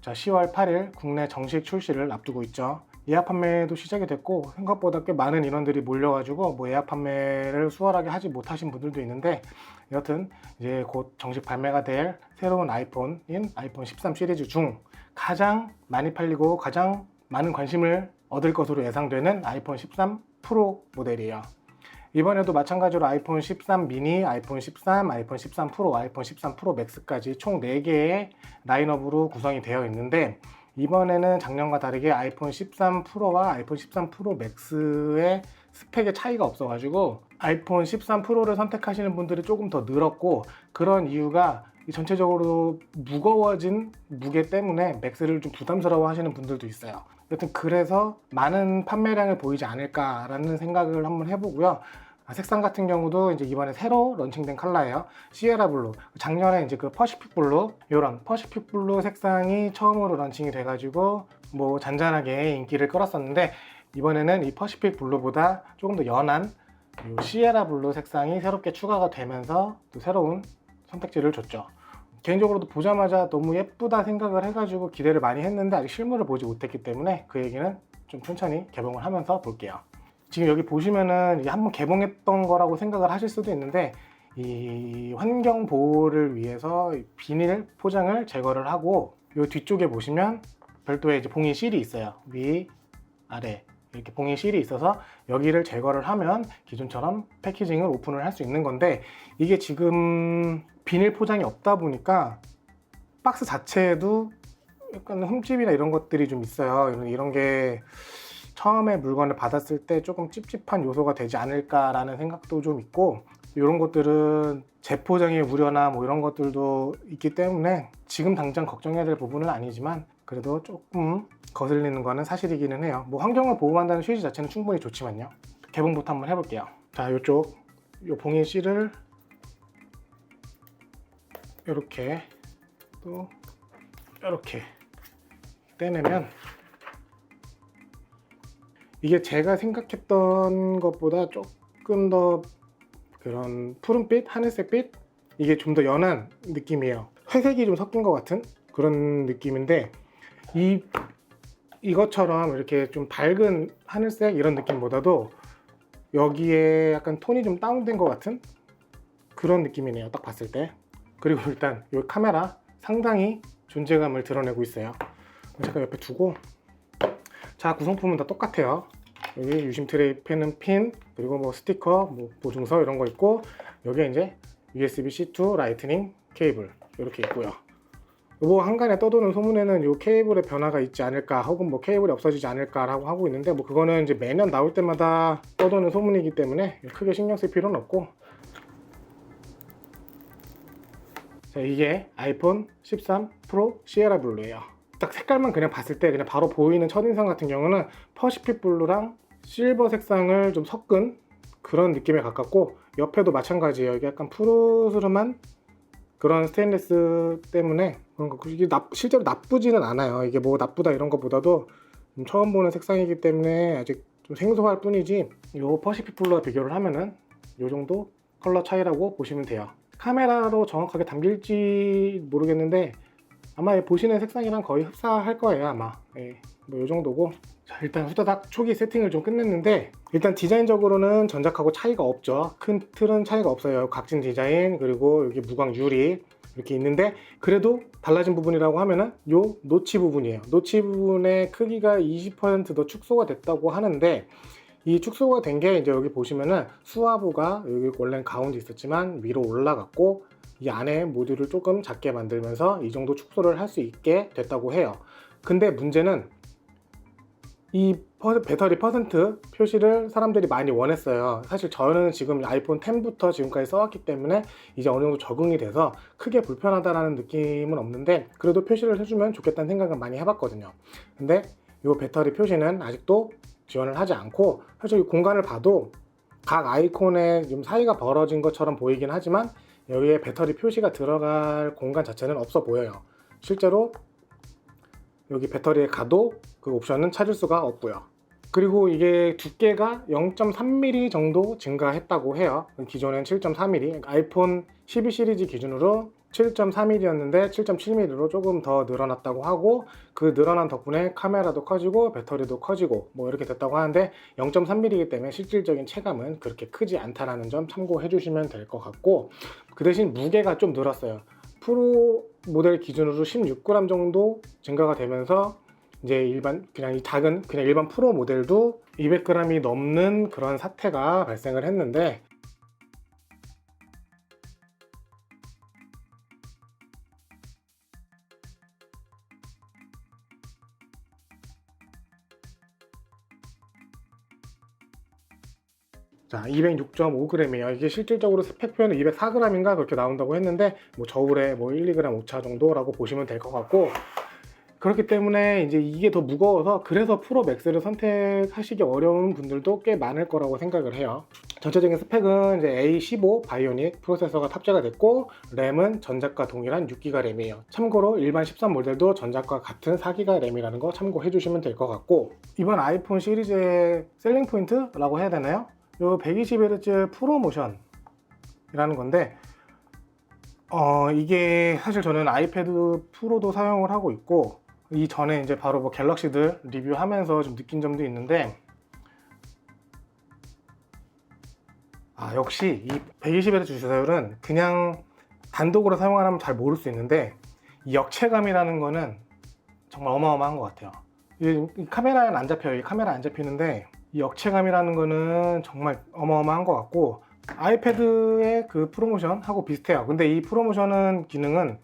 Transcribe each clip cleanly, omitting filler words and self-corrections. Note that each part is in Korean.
자, 10월 8일 국내 정식 출시를 앞두고 있죠. 예약 판매도 시작이 됐고 생각보다 꽤 많은 인원들이 몰려가지고 예약 판매를 수월하게 하지 못하신 분들도 있는데, 여튼 이제 곧 정식 발매가 될 새로운 아이폰인 아이폰 13 시리즈 중 가장 많이 팔리고 가장 많은 관심을 얻을 것으로 예상되는 아이폰 13 프로 모델이에요. 이번에도 마찬가지로 아이폰 13 미니, 아이폰 13, 아이폰 13 프로, 아이폰 13 프로 맥스까지 총 4개의 라인업으로 구성이 되어 있는데, 이번에는 작년과 다르게 아이폰 13 프로와 아이폰 13 프로 맥스의 스펙의 차이가 없어가지고 아이폰 13 프로를 선택하시는 분들이 조금 더 늘었고, 그런 이유가 전체적으로 무거워진 무게 때문에 맥스를 좀 부담스러워 하시는 분들도 있어요. 여튼 그래서 많은 판매량을 보이지 않을까라는 생각을 한번 해보고요. 색상 같은 경우도 이제 이번에 새로 런칭된 컬러예요. 시에라 블루. 작년에 이제 그 퍼시픽 블루, 이런 퍼시픽 블루 색상이 처음으로 런칭이 돼가지고 잔잔하게 인기를 끌었었는데, 이번에는 이 퍼시픽 블루보다 조금 더 연한 이 시에라 블루 색상이 새롭게 추가가 되면서 또 새로운 선택지를 줬죠. 개인적으로도 보자마자 너무 예쁘다 생각을 해가지고 기대를 많이 했는데 아직 실물을 보지 못했기 때문에 그 얘기는 좀 천천히 개봉을 하면서 볼게요. 지금 여기 보시면은 이게 한번 개봉했던 거라고 생각을 하실 수도 있는데, 이 환경 보호를 위해서 비닐 포장을 제거를 하고, 이 뒤쪽에 보시면 별도의 이제 봉인 실이 있어요. 위, 아래 이렇게 봉인 실이 있어서 여기를 제거를 하면 기존처럼 패키징을 오픈을 할 수 있는 건데, 이게 지금 비닐 포장이 없다 보니까 박스 자체에도 약간 흠집이나 이런 것들이 좀 있어요. 이런 게 처음에 물건을 받았을 때 조금 찝찝한 요소가 되지 않을까라는 생각도 좀 있고, 이런 것들은 재포장의 우려나 이런 것들도 있기 때문에 지금 당장 걱정해야 될 부분은 아니지만 그래도 조금 거슬리는 거는 사실이기는 해요. 환경을 보호한다는 취지 자체는 충분히 좋지만요. 개봉부터 한번 해볼게요. 자, 이쪽 요 봉인 실을 이렇게 또 이렇게 떼내면, 이게 제가 생각했던 것보다 조금 더 그런 푸른빛, 하늘색빛, 이게 좀 더 연한 느낌이에요. 회색이 좀 섞인 것 같은 그런 느낌인데, 이것처럼 이렇게 좀 밝은 하늘색 이런 느낌보다도 여기에 약간 톤이 좀 다운된 것 같은 그런 느낌이네요, 딱 봤을 때. 그리고 일단 이 카메라 상당히 존재감을 드러내고 있어요. 잠깐 옆에 두고, 자, 구성품은 다 똑같아요. 여기 유심 트레이 펜은 핀, 그리고 스티커, 보증서 이런 거 있고, 여기에 이제 USB-C to 라이트닝 케이블 이렇게 있고요. 한간에 떠도는 소문에는 이 케이블의 변화가 있지 않을까, 혹은 케이블이 없어지지 않을까라고 하고 있는데, 그거는 이제 매년 나올 때마다 떠도는 소문이기 때문에 크게 신경 쓸 필요는 없고. 자, 이게 아이폰 13 프로 시에라 블루예요. 딱 색깔만 그냥 봤을 때 그냥 바로 보이는 첫인상 같은 경우는 퍼시픽 블루랑 실버 색상을 좀 섞은 그런 느낌에 가깝고, 옆에도 마찬가지예요. 이게 약간 푸르스름한 그런 스테인리스 때문에 이게 실제로 나쁘지는 않아요. 이게 나쁘다 이런 것보다도 처음 보는 색상이기 때문에 아직 좀 생소할 뿐이지, 요 퍼시픽 블루와 비교를 하면은 요 정도 컬러 차이라고 보시면 돼요. 카메라로 정확하게 담길지 모르겠는데 아마 보시는 색상이랑 거의 흡사할 거예요, 아마. 요 정도고. 자, 일단 후다닥 초기 세팅을 좀 끝냈는데, 일단 디자인적으로는 전작하고 차이가 없죠. 큰 틀은 차이가 없어요. 각진 디자인, 그리고 여기 무광 유리 이렇게 있는데, 그래도 달라진 부분이라고 하면은 요 노치 부분이에요. 노치 부분의 크기가 20% 축소가 됐다고 하는데, 이 축소가 된 게 이제 여기 보시면은 수화부가 여기 원래는 가운데 있었지만 위로 올라갔고, 이 안에 모듈을 조금 작게 만들면서 이 정도 축소를 할 수 있게 됐다고 해요. 근데 문제는 이 배터리 퍼센트 표시를 사람들이 많이 원했어요. 사실 저는 지금 아이폰 10부터 지금까지 써왔기 때문에 이제 어느 정도 적응이 돼서 크게 불편하다라는 느낌은 없는데, 그래도 표시를 해주면 좋겠다는 생각은 많이 해봤거든요. 근데 이 배터리 표시는 아직도 지원을 하지 않고, 사실 이 공간을 봐도 각 아이콘의 좀 사이가 벌어진 것처럼 보이긴 하지만 여기에 배터리 표시가 들어갈 공간 자체는 없어 보여요. 실제로 여기 배터리에 가도 그 옵션은 찾을 수가 없고요. 그리고 이게 두께가 0.3mm 정도 증가했다고 해요. 기존엔 7.4mm, 아이폰 12 시리즈 기준으로 7.4mm였는데 7.7mm로 조금 더 늘어났다고 하고, 그 늘어난 덕분에 카메라도 커지고 배터리도 커지고 뭐 이렇게 됐다고 하는데 0.3mm이기 때문에 실질적인 체감은 그렇게 크지 않다는 점 참고해 주시면 될 것 같고, 그 대신 무게가 좀 늘었어요. 프로 모델 기준으로 16g 정도 증가가 되면서 이제 그냥 이 작은 그냥 일반 프로 모델도 200g이 넘는 그런 사태가 발생을 했는데, 자, 206.5g이에요. 이게 실질적으로 스펙 표현은 204g인가 그렇게 나온다고 했는데, 뭐 저울에 뭐 1, 2g 오차 정도라고 보시면 될 것 같고, 그렇기 때문에 이제 이게 더 무거워서 그래서 프로 맥스를 선택하시기 어려운 분들도 꽤 많을 거라고 생각을 해요. 전체적인 스펙은 이제 A15 바이오닉 프로세서가 탑재가 됐고, 램은 전작과 동일한 6GB 램이에요. 참고로 일반 13 모델도 전작과 같은 4GB 램이라는 거 참고해 주시면 될 것 같고, 이번 아이폰 시리즈의 셀링 포인트라고 해야 되나요? 요 120Hz 프로모션이라는 건데, 이게 사실 저는 아이패드 프로도 사용을 하고 있고, 이 전에 이제 바로 뭐 갤럭시들 리뷰하면서 좀 느낀 점도 있는데, 역시 이 120Hz 주사율은 그냥 단독으로 사용하면 잘 모를 수 있는데, 이 역체감이라는 거는 정말 어마어마한 것 같아요. 이 카메라는 안 잡혀요. 이 카메라 안 잡히는데 이 역체감이라는 거는 정말 어마어마한 것 같고, 아이패드의 그 프로모션하고 비슷해요. 근데 이 프로모션은 기능은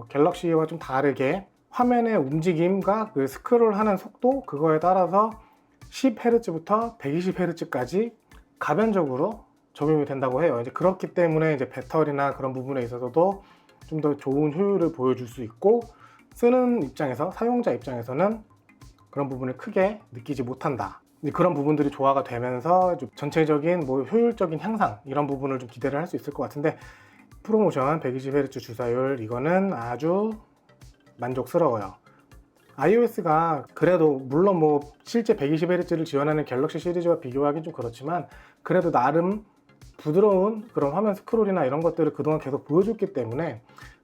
갤럭시와 좀 다르게 화면의 움직임과 그 스크롤하는 속도, 그거에 따라서 10Hz부터 120Hz까지 가변적으로 적용이 된다고 해요. 이제 그렇기 때문에 이제 배터리나 그런 부분에 있어서도 좀 더 좋은 효율을 보여줄 수 있고, 쓰는 입장에서, 사용자 입장에서는 그런 부분을 크게 느끼지 못한다. 그런 부분들이 조화가 되면서 좀 전체적인 뭐 효율적인 향상, 이런 부분을 좀 기대를 할 수 있을 것 같은데, 프로모션 120Hz 주사율 이거는 아주 만족스러워요. iOS가 그래도 물론 뭐 실제 120Hz를 지원하는 갤럭시 시리즈와 비교하기 좀 그렇지만, 그래도 나름 부드러운 그런 화면 스크롤이나 이런 것들을 그동안 계속 보여줬기 때문에,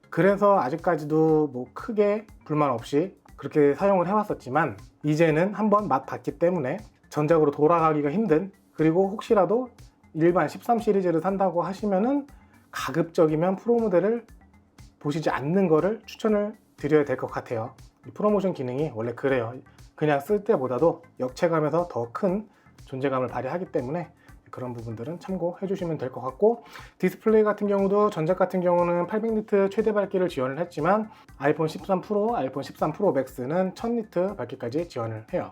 그래서 아직까지도 뭐 크게 불만 없이 그렇게 사용을 해왔었지만, 이제는 한번 맛 봤기 때문에 전작으로 돌아가기가 힘든, 그리고 혹시라도 일반 13 시리즈를 산다고 하시면은 가급적이면 프로 모델을 보시지 않는 거를 추천을 드려야 될 것 같아요. 이 프로모션 기능이 원래 그래요. 그냥 쓸 때보다도 역체감에서 더 큰 존재감을 발휘하기 때문에 그런 부분들은 참고해 주시면 될 것 같고, 디스플레이 같은 경우도 전작 같은 경우는 800니트 최대 밝기를 지원을 했지만, 아이폰 13 프로, 아이폰 13 프로 맥스는 1000니트 밝기까지 지원을 해요.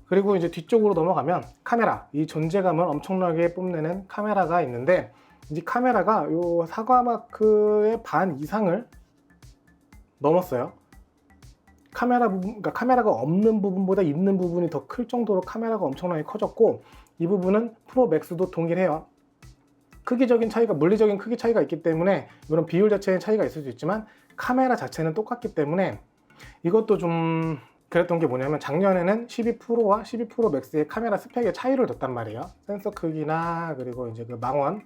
그리고 이제 뒤쪽으로 넘어가면 카메라, 이 존재감을 엄청나게 뽐내는 카메라가 있는데, 이 카메라가 요 사과 마크의 반 이상을 넘었어요. 카메라 부분, 그러니까 카메라가 없는 부분보다 있는 부분이 더 클 정도로 카메라가 엄청나게 커졌고, 이 부분은 프로 맥스도 동일해요. 크기적인 차이가, 물리적인 크기 차이가 있기 때문에 이런 비율 자체의 차이가 있을 수 있지만 카메라 자체는 똑같기 때문에, 이것도 좀 그랬던 게 뭐냐면, 작년에는 12 프로와 12 프로 맥스의 카메라 스펙의 차이를 뒀단 말이에요. 센서 크기나 그리고 이제 그 망원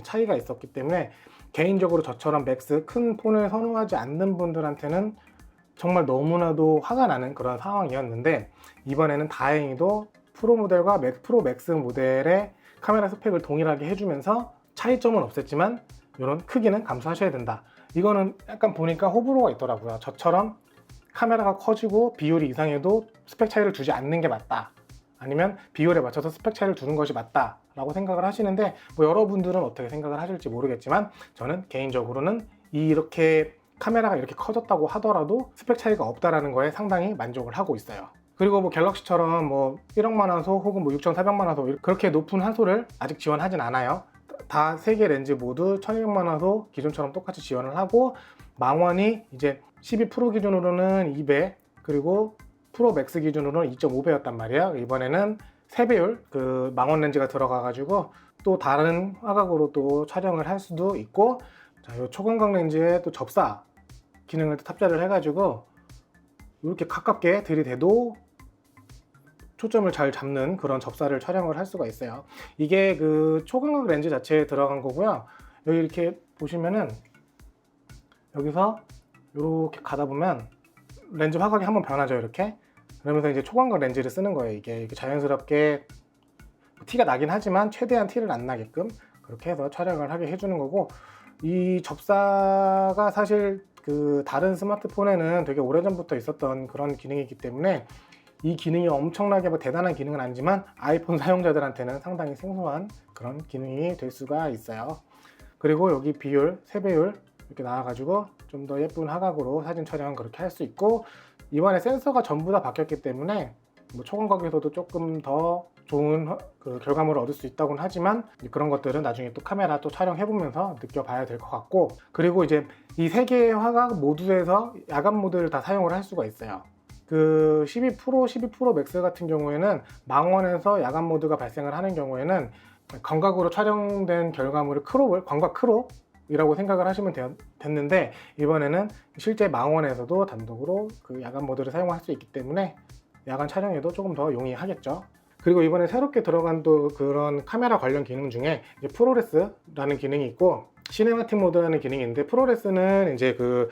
차이가 있었기 때문에, 개인적으로 저처럼 맥스 큰 폰을 선호하지 않는 분들한테는 정말 너무나도 화가 나는 그런 상황이었는데, 이번에는 다행히도 프로 모델과 프로 맥스 모델의 카메라 스펙을 동일하게 해주면서 차이점은 없었지만 이런 크기는 감수하셔야 된다. 이거는 약간 보니까 호불호가 있더라고요. 저처럼 카메라가 커지고 비율이 이상해도 스펙 차이를 두지 않는 게 맞다, 아니면 비율에 맞춰서 스펙 차이를 두는 것이 맞다 라고 생각을 하시는데, 뭐 여러분들은 어떻게 생각을 하실지 모르겠지만, 저는 개인적으로는 이렇게 카메라가 이렇게 커졌다고 하더라도 스펙 차이가 없다라는 거에 상당히 만족을 하고 있어요. 그리고 뭐 갤럭시처럼 뭐 1억만 화소 혹은 뭐 6,400만 화소 그렇게 높은 화소를 아직 지원하진 않아요. 다 3개 렌즈 모두 1200만 화소 기존처럼 똑같이 지원을 하고, 망원이 이제 12 프로 기준으로는 2배, 그리고 프로 맥스 기준으로는 2.5배였단 말이에요. 이번에는 3배율 그 망원 렌즈가 들어가 가지고 또 다른 화각으로 또 촬영을 할 수도 있고, 자, 요 초광각 렌즈에 또 접사 기능을 탑재를 해가지고 이렇게 가깝게 들이대도 초점을 잘 잡는 그런 접사를 촬영을 할 수가 있어요. 이게 그 초광각 렌즈 자체에 들어간 거고요. 여기 이렇게 보시면은 여기서 이렇게 가다 보면 렌즈 화각이 한번 변하죠. 이렇게. 그러면서 이제 초광각 렌즈를 쓰는 거예요. 이게 자연스럽게 티가 나긴 하지만 최대한 티를 안 나게끔 그렇게 해서 촬영을 하게 해주는 거고, 이 접사가 사실 그 다른 스마트폰에는 되게 오래전부터 있었던 그런 기능이기 때문에 이 기능이 엄청나게 뭐 대단한 기능은 아니지만 아이폰 사용자들한테는 상당히 생소한 그런 기능이 될 수가 있어요. 그리고 여기 비율, 세배율 이렇게 나와가지고 좀 더 예쁜 화각으로 사진 촬영 그렇게 할 수 있고, 이번에 센서가 전부 다 바뀌었기 때문에 뭐 초광각에서도 조금 더 좋은 그 결과물을 얻을 수 있다고는 하지만 그런 것들은 나중에 또 카메라 또 촬영해보면서 느껴봐야 될 것 같고, 그리고 이제 이 세 개의 화각 모두에서 야간 모드를 다 사용을 할 수가 있어요. 그 12 프로, 12 프로 맥스 같은 경우에는 망원에서 야간 모드가 발생을 하는 경우에는 광각으로 촬영된 결과물을 크롭을 광각 크롭이라고 생각을 하시면 됐는데, 이번에는 실제 망원에서도 단독으로 그 야간 모드를 사용할 수 있기 때문에 야간 촬영에도 조금 더 용이하겠죠. 그리고 이번에 새롭게 들어간 또 그런 카메라 관련 기능 중에 이제 프로레스라는 기능이 있고 시네마틱 모드라는 기능이 있는데, 프로레스는 이제 그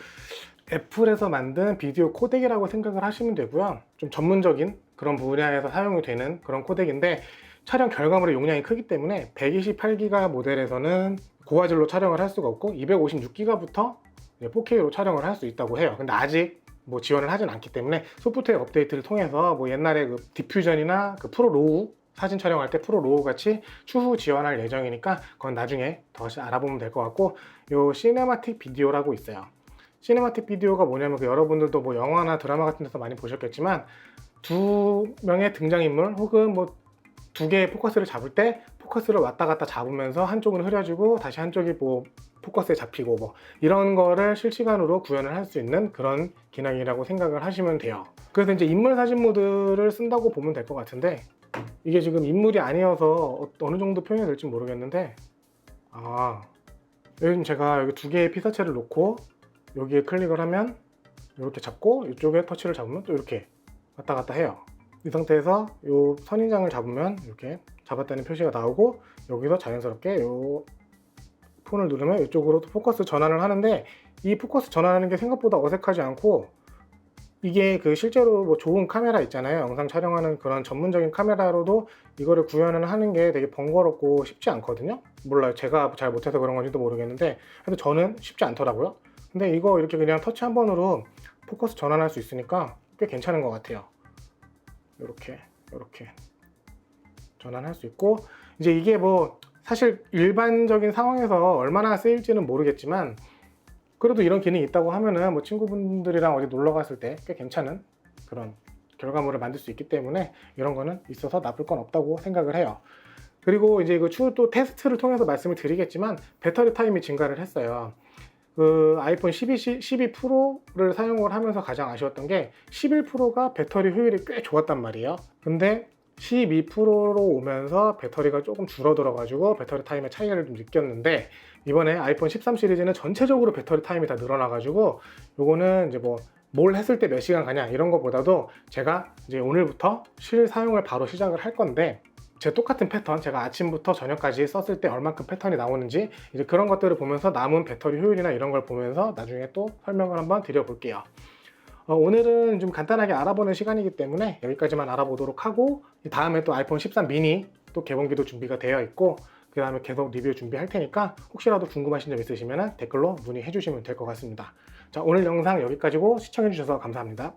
애플에서 만든 비디오 코덱이라고 생각을 하시면 되고요. 좀 전문적인 그런 분야에서 사용이 되는 그런 코덱인데, 촬영 결과물의 용량이 크기 때문에 128기가 모델에서는 고화질로 촬영을 할 수가 없고 256기가부터 4K로 촬영을 할 수 있다고 해요. 근데 아직 뭐 지원을 하진 않기 때문에 소프트웨어 업데이트를 통해서 뭐 옛날에 그 디퓨전이나 그 프로 로우 사진 촬영할 때 프로 로우 같이 추후 지원할 예정이니까 그건 나중에 더 알아보면 될 것 같고, 요 시네마틱 비디오라고 있어요. 시네마틱 비디오가 뭐냐면 그 여러분들도 뭐 영화나 드라마 같은 데서 많이 보셨겠지만 두 명의 등장인물 혹은 뭐 두 개의 포커스를 잡을 때 포커스를 왔다 갔다 잡으면서 한쪽은 흐려지고 다시 한쪽이 뭐 포커스에 잡히고 뭐 이런 거를 실시간으로 구현을 할 수 있는 그런 기능이라고 생각을 하시면 돼요. 그래서 이제 인물 사진 모드를 쓴다고 보면 될 것 같은데, 이게 지금 인물이 아니어서 어느 정도 표현이 될지 모르겠는데, 여기 제가 여기 두 개의 피사체를 놓고 여기에 클릭을 하면 이렇게 잡고 이쪽에 터치를 잡으면 또 이렇게 왔다 갔다 해요. 이 상태에서 이 선인장을 잡으면 이렇게 잡았다는 표시가 나오고, 여기서 자연스럽게 이 폰을 누르면 이쪽으로 포커스 전환을 하는데, 이 포커스 전환하는 게 생각보다 어색하지 않고, 이게 그 실제로 뭐 좋은 카메라 있잖아요. 영상 촬영하는 그런 전문적인 카메라로도 이거를 구현을 하는 게 되게 번거롭고 쉽지 않거든요. 몰라요. 제가 잘 못해서 그런 건지도 모르겠는데, 그래도 저는 쉽지 않더라고요. 근데 이거 이렇게 그냥 터치 한 번으로 포커스 전환할 수 있으니까 꽤 괜찮은 것 같아요. 이렇게 전환할 수 있고, 이제 이게 뭐 사실 일반적인 상황에서 얼마나 쓰일지는 모르겠지만, 그래도 이런 기능이 있다고 하면은 뭐 친구분들이랑 어디 놀러 갔을 때 꽤 괜찮은 그런 결과물을 만들 수 있기 때문에 이런 거는 있어서 나쁠 건 없다고 생각을 해요. 그리고 이제 그 추후 또 테스트를 통해서 말씀을 드리겠지만 배터리 타임이 증가를 했어요. 그 아이폰 12 프로를 사용을 하면서 가장 아쉬웠던 게 11 프로가 배터리 효율이 꽤 좋았단 말이에요. 근데 12 프로로 오면서 배터리가 조금 줄어들어 가지고 배터리 타임의 차이를 좀 느꼈는데, 이번에 아이폰 13 시리즈는 전체적으로 배터리 타임이 다 늘어나 가지고 요거는 이제 뭐 뭘 했을 때 몇 시간 가냐 이런 거보다도 제가 이제 오늘부터 실 사용을 바로 시작을 할 건데, 제 똑같은 패턴, 제가 아침부터 저녁까지 썼을 때 얼만큼 패턴이 나오는지 이제 그런 것들을 보면서 남은 배터리 효율이나 이런 걸 보면서 나중에 또 설명을 한번 드려볼게요. 오늘은 좀 간단하게 알아보는 시간이기 때문에 여기까지만 알아보도록 하고, 다음에 또 아이폰 13 미니 또 개봉기도 준비가 되어 있고, 그 다음에 계속 리뷰 준비할 테니까 혹시라도 궁금하신 점 있으시면 댓글로 문의해 주시면 될 것 같습니다. 자, 오늘 영상 여기까지고 시청해 주셔서 감사합니다.